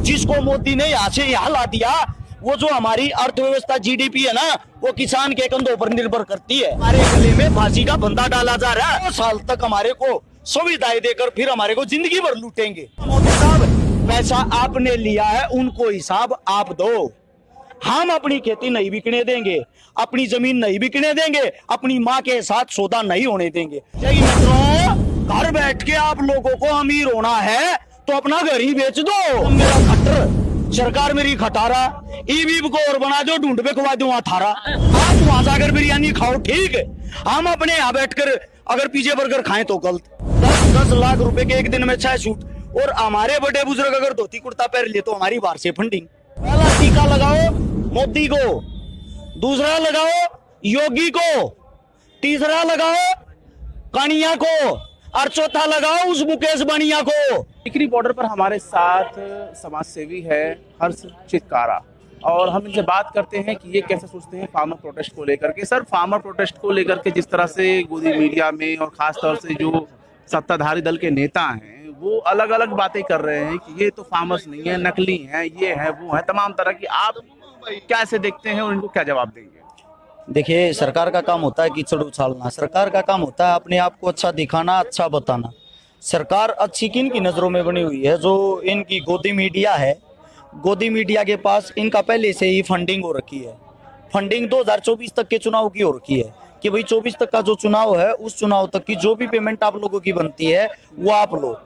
जिसको मोदी ने यहाँ से यहाँ ला दिया। वो जो हमारी अर्थव्यवस्था जीडीपी है ना, वो किसान के कंधों पर निर्भर करती है। हमारे गले में फांसी का फंदा डाला जा रहा है। 2 साल तक हमारे को सुविधाएं देकर फिर हमारे को जिंदगी भर लूटेंगे। मोदी साहब, पैसा आपने लिया है, उनको हिसाब आप दो। हम अपनी खेती नहीं बिकने देंगे, अपनी जमीन नहीं बिकने देंगे, अपनी माँ के साथ सौदा नहीं होने देंगे। मित्रों, घर बैठ के आप लोगों को अमीर होना है तो अपना घर ही बेच दो। मेरा खट्टर, सरकार मेरी खटारा, ईवी को और बना दो, ढूंढ पे खवा दो थारा। आप वहां जाकर बिरयानी खाओ, ठीक है। हम अपने यहाँ बैठकर अगर पिज्जे बर्गर खाएं तो गलत। 10 लाख रुपए के एक दिन में 6 सूट, और हमारे बड़े बुजुर्ग अगर धोती कुर्ता पहन ले तो हमारी बाहर से फंडिंग। पहला टीका लगाओ मोदी को, दूसरा लगाओ योगी को, तीसरा लगाओ कानिया को, और चौथा लगाओ उस मुकेश बनिया को। टिकरी बॉर्डर पर हमारे साथ समाज सेवी है हर्ष चितकारा, और हम इनसे बात करते हैं कि ये कैसे सोचते हैं फार्मर प्रोटेस्ट को लेकर के। सर, फार्मर प्रोटेस्ट को लेकर के जिस तरह से गोदी मीडिया में और खास तौर से जो सत्ताधारी दल के नेता हैं वो अलग अलग बातें कर रहे हैं कि ये तो फार्मर्स नहीं है, नकली हैं, ये है वो है, तमाम तरह की, आप कैसे देखते हैं और इनको क्या जवाब देंगे? देखिए, सरकार का काम होता है कीचड़ उछालना, सरकार का काम होता है अपने आप को अच्छा दिखाना, अच्छा बताना। सरकार अच्छी किन की नजरों में बनी हुई है? जो इनकी गोदी मीडिया है, गोदी मीडिया के पास इनका पहले से ही फंडिंग हो रखी है। फंडिंग 2024 तक के चुनाव की हो रखी है कि भाई 24 तक का जो चुनाव है, उस चुनाव तक की जो भी पेमेंट आप लोगों की बनती है वो आप लो।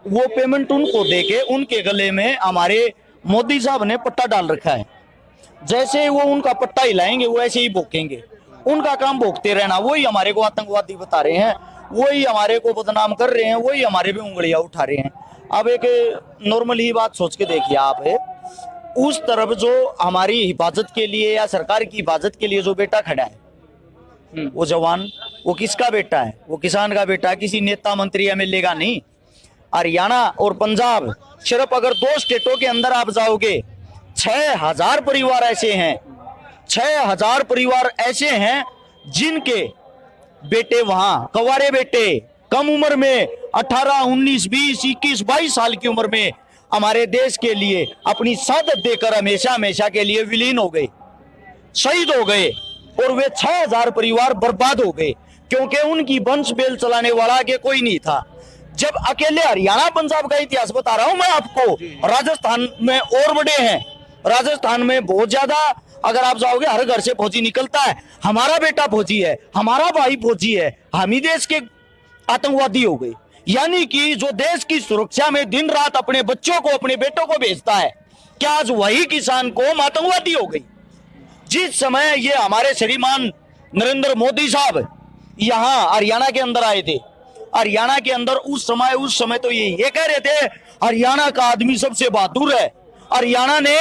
वो पेमेंट उनको देके उनके गले में हमारे मोदी साहब ने पट्टा डाल रखा है। जैसे वो उनका पट्टा हिलाएंगे वो ऐसे ही भोंकेंगे। उनका काम भोंकते रहना। वही हमारे को आतंकवादी बता रहे हैं, वही हमारे को बदनाम कर रहे हैं, वही हमारे पे उंगलियां उठा रहे हैं। अब एक नॉर्मल ही बात सोच के देखिए आप, उस तरफ जो हमारी हिफाजत के लिए या सरकार की हिफाजत के लिए जो बेटा खड़ा है, वो जवान, वो किसका बेटा है? वो किसान का बेटा है, किसी नेता मंत्री एमएलए का नहीं। हरियाणा और पंजाब, सिर्फ अगर 2 स्टेटों के अंदर आप जाओगे, 6000 परिवार ऐसे हैं, 6000 परिवार ऐसे हैं जिनके बेटे वहां, कवारे बेटे, कम उम्र में 18, 19, 20, 21, 22 साल की उम्र में हमारे देश के लिए अपनी शहादत देकर हमेशा हमेशा के लिए विलीन हो गए, शहीद हो गए। और वे 6000 परिवार बर्बाद हो गए क्योंकि उनकी वंश बेल चलाने वाला आगे कोई नहीं था। जब अकेले हरियाणा पंजाब का इतिहास बता रहा हूं मैं आपको, राजस्थान में और बड़े हैं। राजस्थान में बहुत ज्यादा, अगर आप जाओगे हर घर से फौजी निकलता है। हमारा बेटा फौजी है, हमारा भाई फौजी है, हम ही देश के आतंकवादी हो गए। यानी कि जो देश की सुरक्षा में दिन रात अपने बच्चों को, अपने बेटों को भेजता है, क्या आज वही किसान को आतंकवादी हो गई? जिस समय ये हमारे श्रीमान नरेंद्र मोदी साहब यहाँ हरियाणा के अंदर आए थे, हरियाणा के अंदर उस समय तो ये कह रहे थे हरियाणा का आदमी सबसे बहादुर है, हरियाणा ने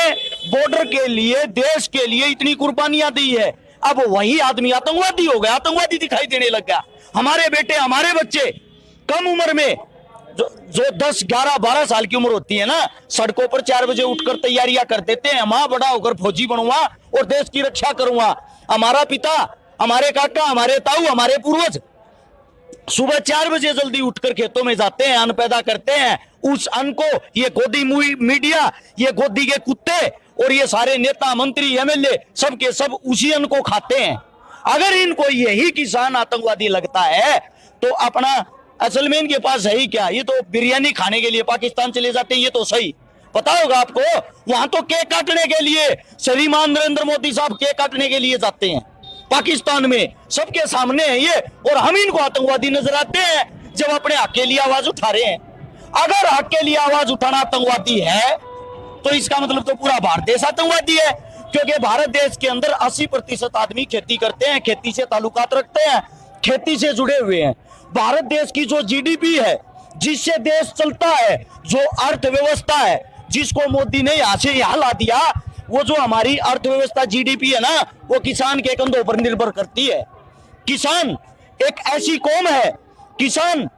बॉर्डर के लिए, देश के लिए इतनी कुर्बानियां दी है। अब वही आदमी आतंकवादी हो गया, आतंकवादी दिखाई देने लग गया। हमारे बेटे, हमारे बच्चे कम उम्र में जो 10, 11, 12 साल की उम्र होती है ना, सड़कों पर 4 बजे उठकर तैयारियां कर देते हैं, मां बड़ा होकर फौजी बनूंगा और देश की रक्षा करूंगा। हमारा पिता, हमारे काका, हमारे ताऊ, हमारे पूर्वज सुबह 4 बजे जल्दी उठकर खेतों में जाते हैं, अन्न पैदा करते हैं। उस अन्न को ये गोदी मीडिया, ये गोदी के कुत्ते और ये सारे नेता मंत्री एमएलए सबके सब उसी अन्न को खाते हैं। अगर इनको यही किसान आतंकवादी लगता है तो अपना असल में इनके पास है ही क्या? ये तो बिरयानी खाने के लिए पाकिस्तान चले जाते हैं, ये तो सही पता होगा आपको। वहां तो केक काटने के लिए श्रीमान नरेंद्र मोदी साहब केक काटने के लिए जाते हैं पाकिस्तान में, सबके सामने है ये। और हम इनको आतंकवादी नजर आते हैं जब अपने हक के लिए आवाज उठा रहे हैं। अगर हक के लिए आवाज उठाना आतंकवादी है तो इसका मतलब तो पूरा भारत देश आतंकवादी है, क्योंकि भारत देश के अंदर 80% आदमी खेती करते हैं, खेती से ताल्लुकात रखते हैं, खेती से जुड़े हुए हैं। भारत देश की जो जीडीपी है, जिससे देश चलता है, जो अर्थव्यवस्था है, जिसको मोदी ने यहाँ से यहाँ ला दिया, वो जो हमारी अर्थव्यवस्था जीडीपी है ना, वो किसान के कंधों पर निर्भर करती है। किसान एक ऐसी कौम है, किसान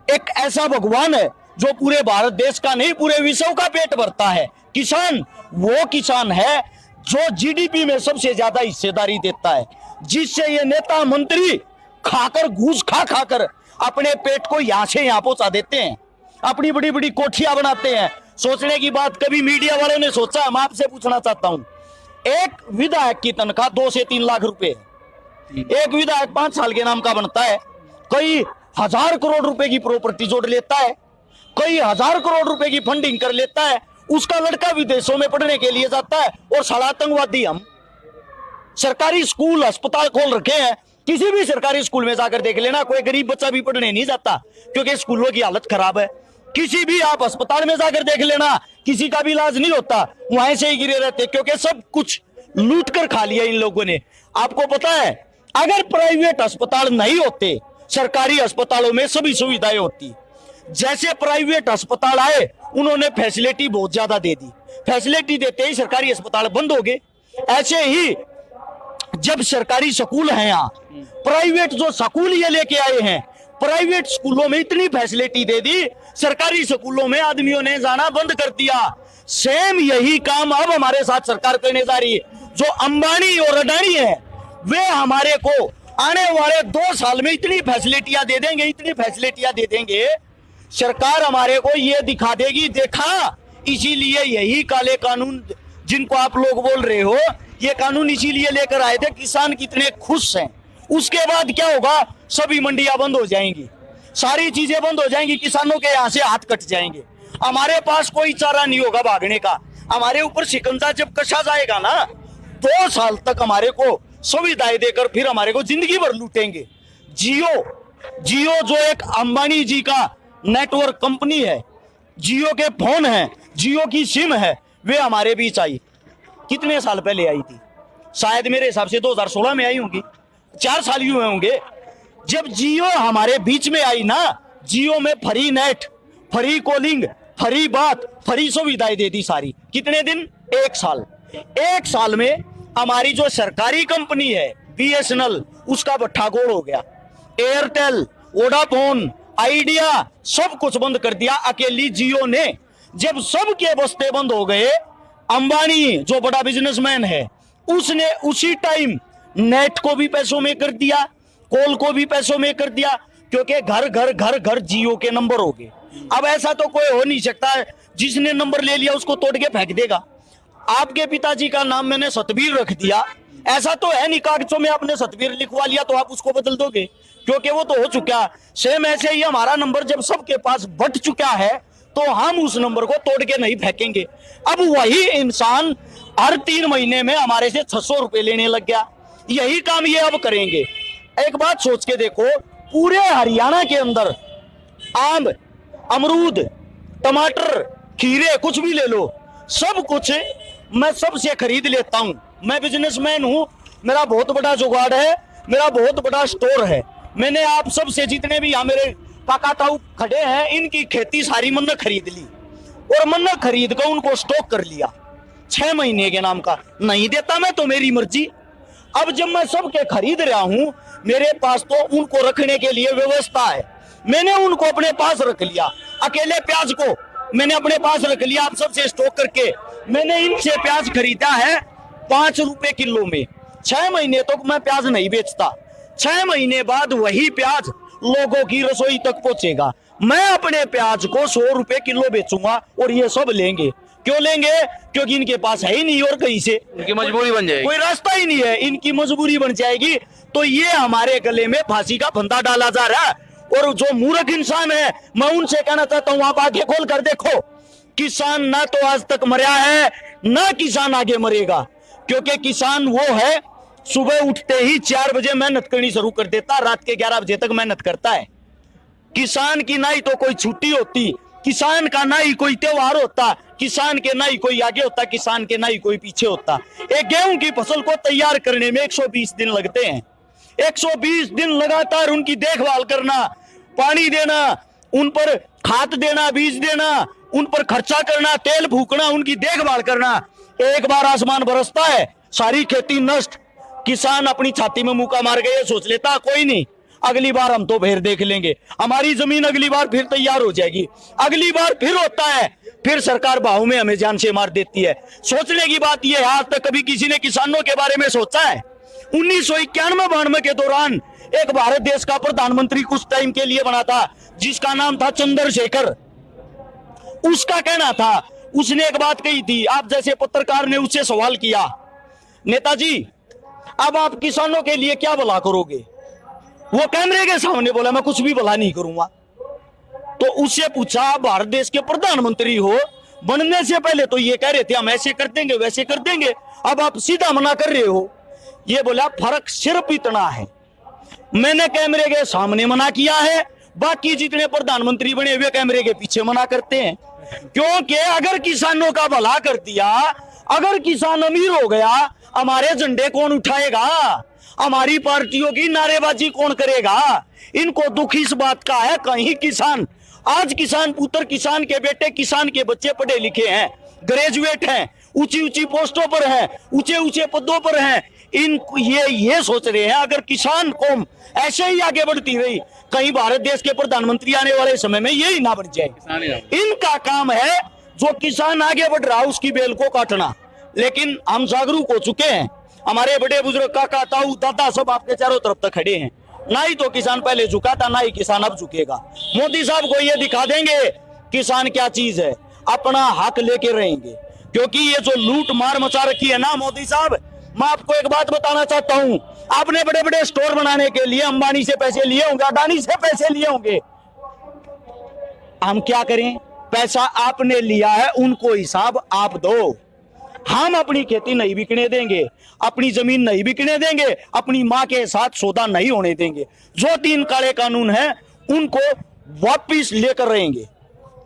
एक ऐसा भगवान है जो पूरे भारत देश का नहीं, पूरे विश्व का पेट भरता है। किसान वो किसान है जो जीडीपी में सबसे ज्यादा हिस्सेदारी देता है, जिससे ये नेता मंत्री खाकर, घूस खाकर अपने पेट को यहां से यहां पहुंचा देते हैं, अपनी बड़ी बड़ी कोठियां बनाते हैं, सोचने की बात कभी मीडिया वालों ने सोचा? मैं आपसे पूछना चाहता हूं, एक विधायक की तनख्वाह 2 से 3 लाख रुपए है। एक विधायक 5 साल के नाम का बनता है, कई हजार करोड़ रुपए की प्रॉपर्टी जोड़ लेता है, कई हजार करोड़ रुपए की फंडिंग कर लेता है, उसका लड़का विदेशों में पढ़ने के लिए जाता है, और साला आतंकवादी हम। सरकारी स्कूल अस्पताल खोल रखे हैं, किसी भी सरकारी स्कूल में जाकर देख लेना, कोई गरीब बच्चा भी पढ़ने नहीं जाता क्योंकि स्कूलों की हालत खराब है। किसी भी आप अस्पताल में जाकर देख लेना, किसी का भी इलाज नहीं होता, वहां से ही गिरे रहते क्योंकि सब कुछ लूट कर खा लिया इन लोगों ने। आपको पता है, अगर प्राइवेट अस्पताल नहीं होते, सरकारी अस्पतालों में सभी सुविधाएं होती। जैसे प्राइवेट अस्पताल आए, उन्होंने फैसिलिटी बहुत ज्यादा दे दी, फैसिलिटी देते ही सरकारी अस्पताल बंद हो गए। ऐसे ही जब सरकारी स्कूल हैं, यहाँ प्राइवेट जो स्कूल ये लेके आए हैं, प्राइवेट स्कूलों में इतनी फैसिलिटी दे दी, सरकारी स्कूलों में आदमियों ने जाना बंद कर दिया। सेम यही काम अब हमारे साथ सरकार करने जा रही है। जो अंबानी और अडानी है, वे हमारे को आने वाले 2 साल में इतनी फैसिलिटियां दे देंगे, इतनी फैसिलिटियां दे देंगे, सरकार हमारे को ये दिखा देगी, देखा। इसीलिए यही काले कानून जिनको आप लोग बोल रहे हो, ये कानून इसीलिए लेकर आए थे, किसान कितने खुश हैं। उसके बाद क्या होगा, सभी मंडियां बंद हो जाएंगी, सारी चीजें बंद हो जाएंगी, किसानों के यहां से हाथ कट जाएंगे, हमारे पास कोई चारा नहीं होगा भागने का। हमारे ऊपर शिकंजा जब कसा जाएगा ना, 2 साल तक हमारे को सुविधाएं देकर फिर हमारे को जिंदगी भर लूटेंगे। जियो जो एक अंबानी जी का नेटवर्क कंपनी है, जियो के फोन है, जियो की सिम है, वे हमारे बीच आई कितने साल पहले आई थी, शायद मेरे हिसाब से 2016 में आई होंगी, 4 साल ही हुए होंगे। जब जियो हमारे बीच में आई ना, जियो में free net, free calling, free बात, फ्री सुविधाएं दे दी सारी। कितने दिन? 1 साल। 1 साल में हमारी जो सरकारी कंपनी है BSNL, उसका भट्ठा गोड़ हो गया। एयरटेल, वोडाफोन, आइडिया सब कुछ बंद कर दिया अकेली जियो ने। जब सबके बस्ते बंद हो गए, अंबानी जो बड़ा बिजनेसमैन है, उसने उसी टाइम नेट को भी पैसों में कर दिया, कॉल को भी पैसों में कर दिया, क्योंकि घर घर घर घर जियो के नंबर हो गए। अब ऐसा तो कोई हो नहीं सकता, जिसने नंबर ले लिया उसको तोड़ के फेंक देगा। आपके पिताजी का नाम मैंने सतबीर रख दिया, ऐसा तो है नहीं कागजों में आपने सतबीर लिखवा लिया तो आप उसको बदल दोगे, क्योंकि वो तो हो चुका। सेम ऐसे ही हमारा नंबर जब सबके पास बट चुका है, तो हम उस नंबर को तोड़ के नहीं फेंकेंगे। अब वही इंसान हर 3 महीने में हमारे से 600 रुपए लेने लग गया। यही काम ये अब करेंगे। एक बात सोच के देखो, पूरे हरियाणा के अंदर आम, अमरूद, टमाटर, खीरे, कुछ भी ले लो, सब कुछ मैं सबसे खरीद लेता हूं। मैं बिजनेसमैन हूं, मेरा बहुत बड़ा जुगाड़ है, मेरा बहुत बड़ा स्टोर है। मैंने आप सबसे जितने भी यहाँ मेरे काका ताऊ खड़े हैं, इनकी खेती सारी मैंने खरीद ली, और मैंने खरीद कर उनको स्टॉक कर लिया 6 महीने के नाम का। नहीं देता मैं तो मेरी मर्जी। अब जब मैं सबके खरीद रहा हूं, मेरे पास तो उनको रखने के लिए व्यवस्था है, मैंने उनको अपने पास रख लिया। अकेले प्याज को मैंने अपने पास रख लिया, आप सबसे स्टॉक करके। मैंने इनसे प्याज खरीदा है 5 रुपए किलो में। 6 महीने तक मैं प्याज नहीं बेचता, 6 महीने बाद वही प्याज लोगों की रसोई तक पहुंचेगा। मैं अपने प्याज को 100 रुपए किलो बेचूंगा, और ये सब लेंगे। क्यों लेंगे? क्योंकि इनके पास है ही नहीं और कहीं से, इनकी मजबूरी बन जाएगी, कोई रास्ता ही नहीं है, इनकी मजबूरी बन जाएगी। तो ये हमारे गले में फांसी का फंदा डाला जा रहा है। और जो मूर्ख इंसान है, मैं उनसे कहना चाहता हूं, आप आंखें खोल कर देखो, किसान ना तो आज तक मरा है, ना किसान आगे मरेगा। क्योंकि किसान वो है, सुबह उठते ही 4 बजे मेहनत करनी शुरू कर देता, रात के 11 बजे तक मेहनत करता है। किसान की ना ही तो कोई छुट्टी होती, किसान का ना ही कोई त्योहार होता, किसान के ना ही कोई आगे होता, किसान के ना ही कोई पीछे होता। एक गेहूं की फसल को तैयार करने में 120 दिन लगते हैं। 120 दिन लगातार उनकी देखभाल करना, पानी देना, उन पर खाद देना, बीज देना, उन पर खर्चा करना, तेल फूकना, उनकी देखभाल करना। एक बार आसमान बरसता है, सारी खेती नष्ट। किसान अपनी छाती में मुक्का मार के ये सोच लेता, कोई नहीं, अगली बार हम तो फिर देख लेंगे, हमारी जमीन अगली बार फिर तैयार हो जाएगी। अगली बार फिर होता है, फिर सरकार बाहू में हमें जान से मार देती है। सोचने की बात यह है, आज तक कभी किसी ने किसानों के बारे में सोचा है? 1991-92 के दौरान एक भारत देश का प्रधानमंत्री कुछ टाइम के लिए बना था, जिसका नाम था चंद्रशेखर। उसका कहना था, उसने एक बात कही थी, आप जैसे पत्रकार ने उससे सवाल किया, नेताजी अब आप किसानों के लिए क्या भला करोगे? वो कैमरे के सामने बोला मैं कुछ भी भला नहीं करूंगा। तो उससे पूछा, आप भारत देश के प्रधानमंत्री हो, बनने से पहले तो ये कह रहे थे हम ऐसे कर देंगे वैसे कर देंगे, अब आप सीधा मना कर रहे हो। ये बोला फर्क सिर्फ इतना है, मैंने कैमरे के सामने मना किया है, बाकी जितने प्रधानमंत्री बने हुए कैमरे के पीछे मना करते हैं। क्योंकि अगर किसानों का भला कर दिया, अगर किसान अमीर हो गया, हमारे झंडे कौन उठाएगा? हमारी पार्टियों की नारेबाजी कौन करेगा? इनको दुख इस बात का है, कहीं किसान, आज किसान पुत्र, किसान के बेटे, किसान के बच्चे पढ़े लिखे हैं, ग्रेजुएट हैं, ऊंची ऊंची पोस्टों पर हैं, ऊंचे ऊंचे पदों पर हैं, इन ये सोच रहे हैं अगर किसान कौम ऐसे ही आगे बढ़ती रही, कहीं भारत देश के प्रधानमंत्री आने वाले समय में यही ना बन जाए। इनका काम है जो किसान आगे बढ़ रहा उसकी बेल को काटना। लेकिन हम जागरूक हो चुके हैं, हमारे बड़े बुजुर्ग, काका, ताऊ, दादा सब आपके चारों तरफ तक खड़े हैं। ना ही तो किसान पहले झुका था, ना ही किसान अब झुकेगा। मोदी साहब को ये दिखा देंगे किसान क्या चीज है, अपना हक लेके रहेंगे। क्योंकि ये जो लूट मार मचा रखी है ना मोदी साहब, मैं आपको एक बात बताना चाहता हूं, आपने बड़े बड़े स्टोर बनाने के लिए अंबानी से पैसे लिए होंगे, अडानी से पैसे लिए होंगे, हम क्या करें? पैसा आपने लिया है, उनको हिसाब आप दो। हम अपनी खेती नहीं बिकने देंगे, अपनी जमीन नहीं बिकने देंगे, अपनी मां के साथ सौदा नहीं होने देंगे। जो 3 काले कानून हैं उनको वापिस लेकर रहेंगे,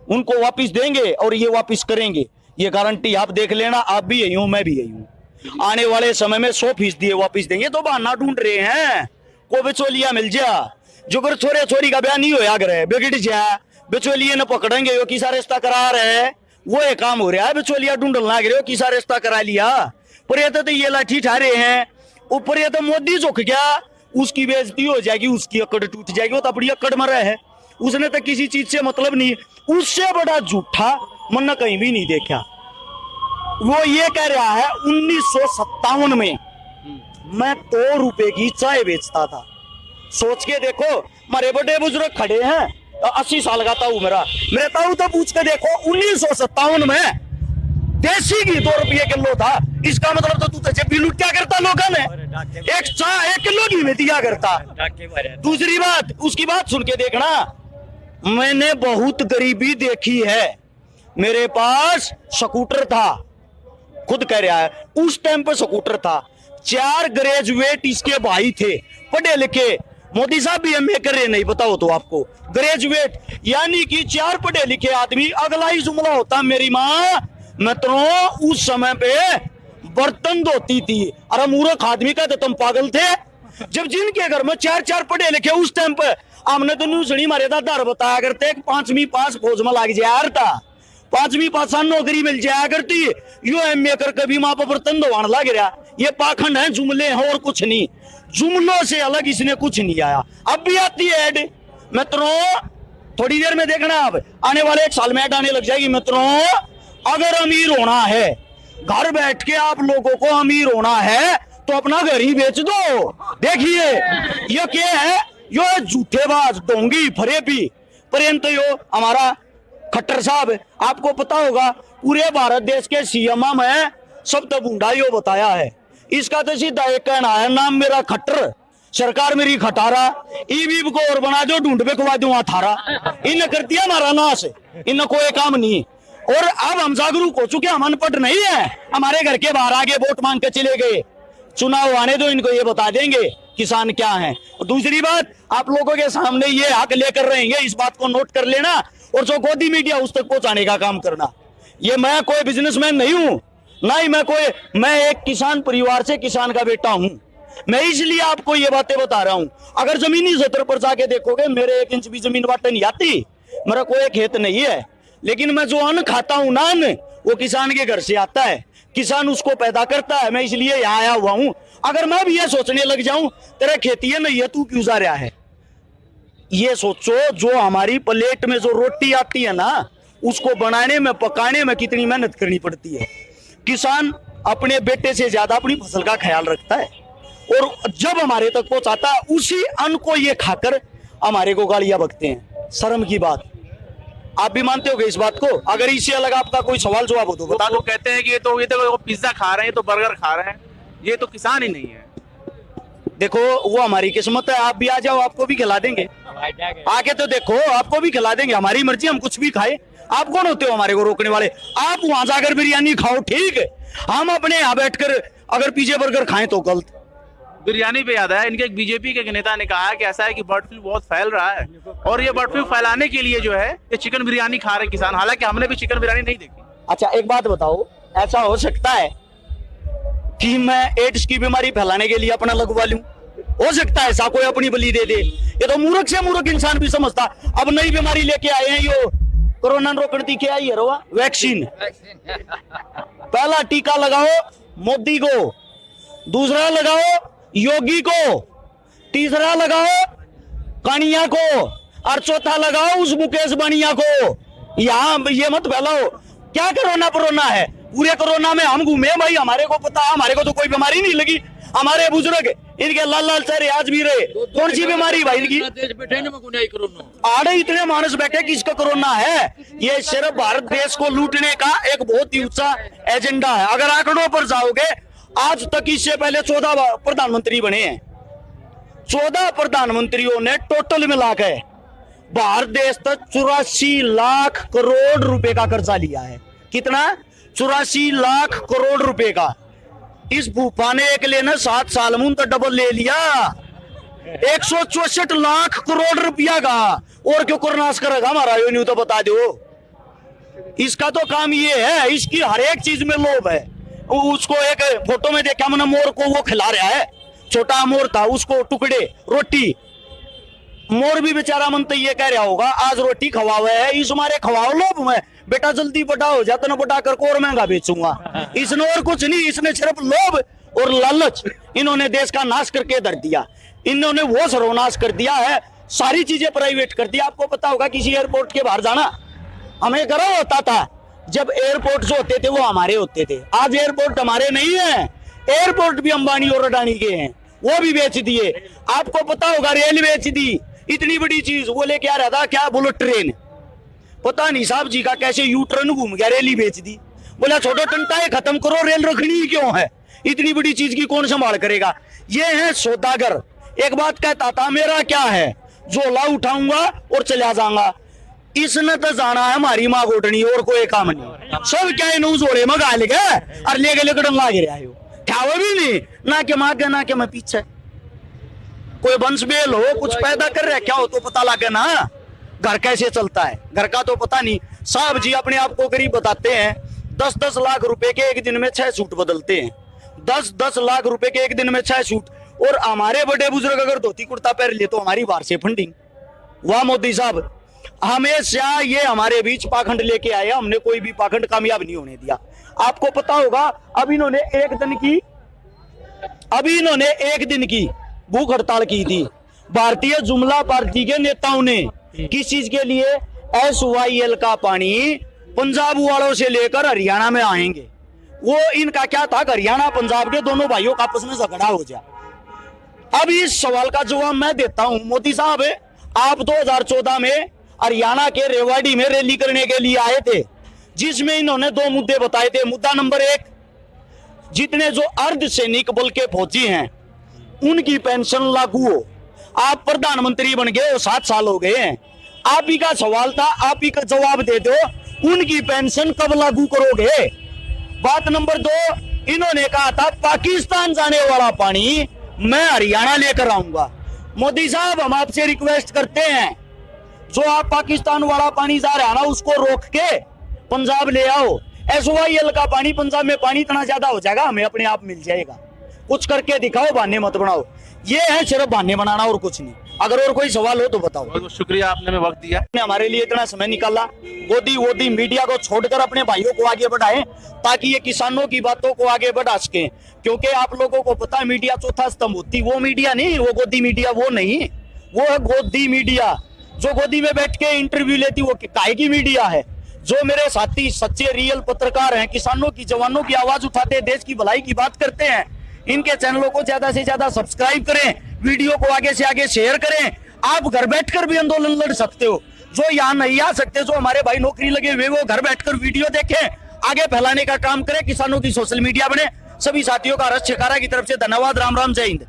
उनको वापिस देंगे और ये वापिस करेंगे, ये गारंटी आप देख लेना। आप भी यही हूं, मैं भी यही हूं। आने वाले समय में 100% वापिस देंगे। तो बहाना ढूंढ रहे हैं को बिचौलिया मिल जा, जो अगर छोरे छोरी का ब्याह नहीं होया करे, बिगड़ जा, बिचौलिए न पकड़ेंगे, वो किसा रिश्ता करा रहे, वो एक काम हो रहा है, बिचौलिया ढूंढने लग रहे हो, किसा रिश्ता करा लिया। पर ये तो ये लाठी ठारे हैं, ऊपर ये तो मोदी झुक गया, उसकी बेइज्जती हो जाएगी, उसकी अकड़ टूट जाएगी, वो तो अपनी अकड़ में रहे है, उसने तो किसी चीज से मतलब नहीं। उससे बड़ा झूठा मन कहीं भी नहीं देखा। वो ये कह रहा है 1957 में मैं 2 रुपए की चाय बेचता था। सोच के देखो, हमारे बड़े बुजुर्ग खड़े हैं, 80 साल का ताऊ मेरे ताऊ तो पूछ के देखो, 1957 में देसी घी 2 रुपये किलो था। इसका मतलब तो तू जब भी लूट क्या करता लोगों ने, एक चाय 1 किलो घी में दिया करता। दूसरी बात, उसकी बात सुन के देखना, मैंने बहुत गरीबी देखी है। मेरे पास स्कूटर था, खुद कह रहा है, उस टाइम पर स्कूटर था। 4 ग्रेजुएट इसके भाई थे, पढ़े लिखे। मोदी साहब भी एमए कर रहे, नहीं बताओ तो आपको, ग्रेजुएट, यानी कि 4 पढ़े लिखे आदमी। अगला ही जुमला होता, मेरी माँ मित्रों उस समय पे बर्तन धोती थी। अरे मूर्ख आदमी का तो तुम पागल थे, जब जिनके घर में 4 पढ़े लिखे उस टाइम पे, हमने तो न्यूज़ सुनी, हमारे दादा बताया करते, 5वीं पास फौज में लग जाया था, 5वीं पास नौकरी मिल जाया करती, यो एमए कर कभी माँ पर बर्तन धोवान लग रहा। ये पाखंड है, जुमले हैं और कुछ नहीं, जुमलों से अलग इसने कुछ नहीं आया। अब भी आती है ऐड मित्रों, थोड़ी देर में देखना, आप आने वाले 1 साल में ऐड आने लग जाएगी। मित्रों अगर अमीर होना है, घर बैठ के आप लोगों को अमीर होना है तो अपना घर ही बेच दो। देखिए ये क्या है, यो झूठेबाज ढोंगी फरेबी पर्यंत यो हमारा खट्टर साहब, आपको पता होगा पूरे भारत देश के सीएम में सब तो बूढ़ा यो बताया है। इसका तो सीधा एक कहना है, नाम मेरा खट्टर, सरकार मेरी खटारा, ईवी को और बना दो, ढूंढ पे खुवा दूंगा थारा। इन कर दिया हमारा नाश, इन कोई काम नहीं। और अब हम जागरूक हो चुके, हम अनपढ़ नहीं है, हमारे घर के बाहर आगे वोट मांग के चले गए, चुनाव आने दो, इनको ये बता देंगे किसान क्या है। और दूसरी बात, आप लोगों के सामने ये हक लेकर रहेंगे, इस बात को नोट कर लेना, और जो गोदी मीडिया उस तक पहुंचाने का काम करना। ये मैं कोई बिजनेसमैन नहीं हूं, ना ही मैं एक किसान परिवार से किसान का बेटा हूं। मैं इसलिए आपको ये बातें बता रहा हूं। अगर जमीनी सतर पर जाके देखोगे, मेरे 1 इंच भी जमीन बाटे नहीं आती, मेरा कोई खेत नहीं है, लेकिन मैं जो अन्न खाता हूं ना, अन्न वो किसान के घर से आता है, किसान उसको पैदा करता है, मैं इसलिए यहाँ आया हुआ हूं। अगर मैं भी ये सोचने लग जाऊं तेरा खेती है नहीं है, तू क्यों जा रहा है, ये सोचो जो हमारी प्लेट में जो रोटी आती है ना, उसको बनाने में पकाने में कितनी मेहनत करनी पड़ती है। किसान अपने बेटे से ज्यादा अपनी फसल का ख्याल रखता है, और जब हमारे तक पहुंचाता है उसी अन्न को ये खाकर हमारे को गालियां बकते हैं। शर्म की बात, आप भी मानते होगे इस बात को? अगर इससे अलग आपका कोई सवाल जवाब हो तो बता वो दो। कहते हैं कि ये तो पिज्जा खा रहे हैं, ये तो बर्गर खा रहे हैं, ये तो किसान ही नहीं है। देखो वो हमारी किस्मत है, आप भी आ जाओ, आपको भी खिला देंगे। आके तो देखो, आपको भी खिला देंगे, हमारी मर्जी, हम कुछ भी खाए। आप कौन होते हो हमारे को रोकने वाले? आप वहां जाकर बिरयानी खाओ, ठीक है, हम अपने यहाँ बैठकर अगर पिज्जा बर्गर खाएं तो गलत। बिरयानी पे याद है, इनके एक बीजेपी के एक नेता ने कहा है कि ऐसा है कि बर्ड फ्लू बहुत फैल रहा है और ये बर्ड फ्लू फैलाने के लिए जो है ये चिकन बिरयानी खा रहे किसान, हालांकि हमने भी चिकन बिरयानी नहीं देखी। अच्छा एक बात बताओ, ऐसा हो सकता है कि मैं एड्स की बीमारी फैलाने के लिए अपना लगवा लूं? हो सकता है ऐसा, कोई अपनी बलि दे दे? ये तो मूर्ख से मूर्ख इंसान भी समझता। अब नई बीमारी लेके आए हैं, यो कोरोना रोकने की क्या आई है रोवा? वैक्सीन। पहला टीका लगाओ मोदी को, दूसरा लगाओ योगी को, तीसरा लगाओ कानिया को, और चौथा लगाओ उस मुकेश बानिया को। यहाँ ये मत फैलाओ। क्या कोरोना है? पूरे कोरोना में हम घूमे भाई, हमारे को पता, हमारे को तो कोई बीमारी नहीं लगी। हमारे बुजुर्ग इनके लाल लाल चेहरे आज भी रहे, कौन सी बीमारी भाई इनकी? आड़े इतने मानस बैठे कि इसका कोरोना है। ये सिर्फ भारत देश को लूटने का एक बहुत ही ऊंचा एजेंडा है। अगर आंकड़ों पर जाओगे, आज तक इससे पहले 14 प्रधानमंत्री बने हैं। 14 प्रधानमंत्रियों ने टोटल मिला के भारत देश तक 84 लाख करोड़ रुपए का कर्जा लिया है। कितना? 84 लाख करोड़ रुपए का। इस भूपा ने एक लेना 7 साल में तो डबल ले लिया, 164 लाख करोड़ रुपया का। और क्यों करनाश करेगा हमारा? यो नहीं तो बता दो। इसका तो काम ये है, इसकी हर एक चीज में लोभ है। उसको एक फोटो में देखा मैंने, मोर को वो खिला रहा है, छोटा मोर था, उसको टुकड़े रोटी। मोर भी बेचारा मन तो ये कह रहा होगा आज रोटी खवावे है, इस मारे खवाओ लोभ में। बेटा जल्दी बटा हो जाता ना, बटा कर और महंगा बेचूंगा। इसने और कुछ नहीं, इसने सिर्फ लोभ और लालच, इन्होंने देश का नाश करके धर दिया। इन्होंने वो सर्वनाश कर दिया है, सारी चीजें प्राइवेट कर दिया। आपको पता होगा किसी एयरपोर्ट के बाहर जाना हमें गर्व होता था, जब एयरपोर्ट जो होते थे वो हमारे होते थे। आज एयरपोर्ट हमारे नहीं है, एयरपोर्ट भी अंबानी और अडानी के हैं, वो भी बेच दिए। आपको पता होगा रेल बेच दी, इतनी बड़ी चीज वो लेके आ रहा था, क्या बुलेट ट्रेन, पता नहीं साहब जी का कैसे यू टर्न घूम गया, रेल ही बेच दी। बोला छोटो टंटा है, खत्म करो, रेल रखनी ही क्यों है, इतनी बड़ी चीज की कौन संभाल करेगा? ये है सौदागर। एक बात कहता था, मेरा क्या है, झोला उठाऊंगा और चला जाऊंगा। इसने तो जाना है हमारी माँ गोटनी, और कोई काम नहीं। सब क्या इन झोले में गाल गए और ले गए लकड़ंगा गिरा क्या वो भी नहीं, ना के माँ के ना के मैं पीछे। कोई वंश बेल हो, कुछ पैदा कर रहा है क्या हो तो पता लगे ना, घर कैसे चलता है, घर का तो पता नहीं। साहब जी अपने आप को गरीब बताते हैं, 10-10 लाख रुपए के एक दिन में 6 सूट बदलते हैं। 10-10 लाख रुपए के एक दिन में 6 सूट। और हमारे बड़े बुजुर्ग अगर धोती कुर्ता पहन ले तो हमारी बाहर से फंडिंग। वाह मोदी साहब, हमेशा ये हमारे बीच पाखंड लेके आए, हमने कोई भी पाखंड कामयाब नहीं होने दिया। आपको पता होगा अब इन्होंने एक दिन की भूख हड़ताल की थी भारतीय जुमला पार्टी के नेताओं ने। किस चीज के लिए? SYL का पानी पंजाब वालों से लेकर हरियाणा में आएंगे। वो इनका क्या था, हरियाणा पंजाब के दोनों भाइयों का आपस में झगड़ा हो जाए। अब इस सवाल का जवाब मैं देता हूं, मोदी साहब आप 2014 में हरियाणा के रेवाड़ी में रैली करने के लिए आए थे, जिसमें इन्होंने 2 मुद्दे बताए थे। मुद्दा नंबर 1, जितने जो अर्धसैनिक बल के फौजी हैं उनकी पेंशन लागू हो। आप प्रधानमंत्री बन गए हो, 7 साल हो गए हैं, आप ही का सवाल था, आप ही का जवाब दे दो, उनकी पेंशन कब लागू करोगे? बात नंबर 2, इन्होंने कहा था पाकिस्तान जाने वाला पानी मैं हरियाणा लेकर आऊंगा। मोदी साहब हम आपसे रिक्वेस्ट करते हैं, जो आप पाकिस्तान वाला पानी जा रहा है ना उसको रोक के पंजाब ले आओ। SYL का पानी पंजाब में पानी इतना ज्यादा हो जाएगा, हमें अपने आप मिल जाएगा। कुछ करके दिखाओ, बहाने मत बनाओ। ये है सिर्फ बहाने बनाना और कुछ नहीं। अगर और कोई सवाल हो तो बताओ। बहुत बहुत शुक्रिया, आपने हमें वक्त दिया, हमारे लिए इतना समय निकाला। गोदी मीडिया को छोड़कर अपने भाइयों को आगे बढ़ाएं, ताकि ये किसानों की बातों को आगे बढ़ा सके। क्योंकि आप लोगों को पता है मीडिया चौथा स्तंभ होती, वो मीडिया नहीं, वो गोदी मीडिया वो नहीं, वो है गोदी मीडिया। जो गोदी में बैठ के इंटरव्यू लेती वो काहे की मीडिया है? जो मेरे साथी सच्चे रियल पत्रकार हैं, किसानों की जवानों की आवाज उठाते हैं, देश की भलाई की बात करते हैं, इनके चैनलों को ज्यादा से ज्यादा सब्सक्राइब करें, वीडियो को आगे से आगे शेयर करें। आप घर बैठकर भी आंदोलन लड़ सकते हो। जो यहाँ नहीं आ सकते, जो हमारे भाई नौकरी लगे हुए, वो घर बैठकर वीडियो देखें, आगे फैलाने का काम करें, किसानों की सोशल मीडिया बने। सभी साथियों का हर्ष छिकारा की तरफ से धन्यवाद। राम राम, जय हिंद।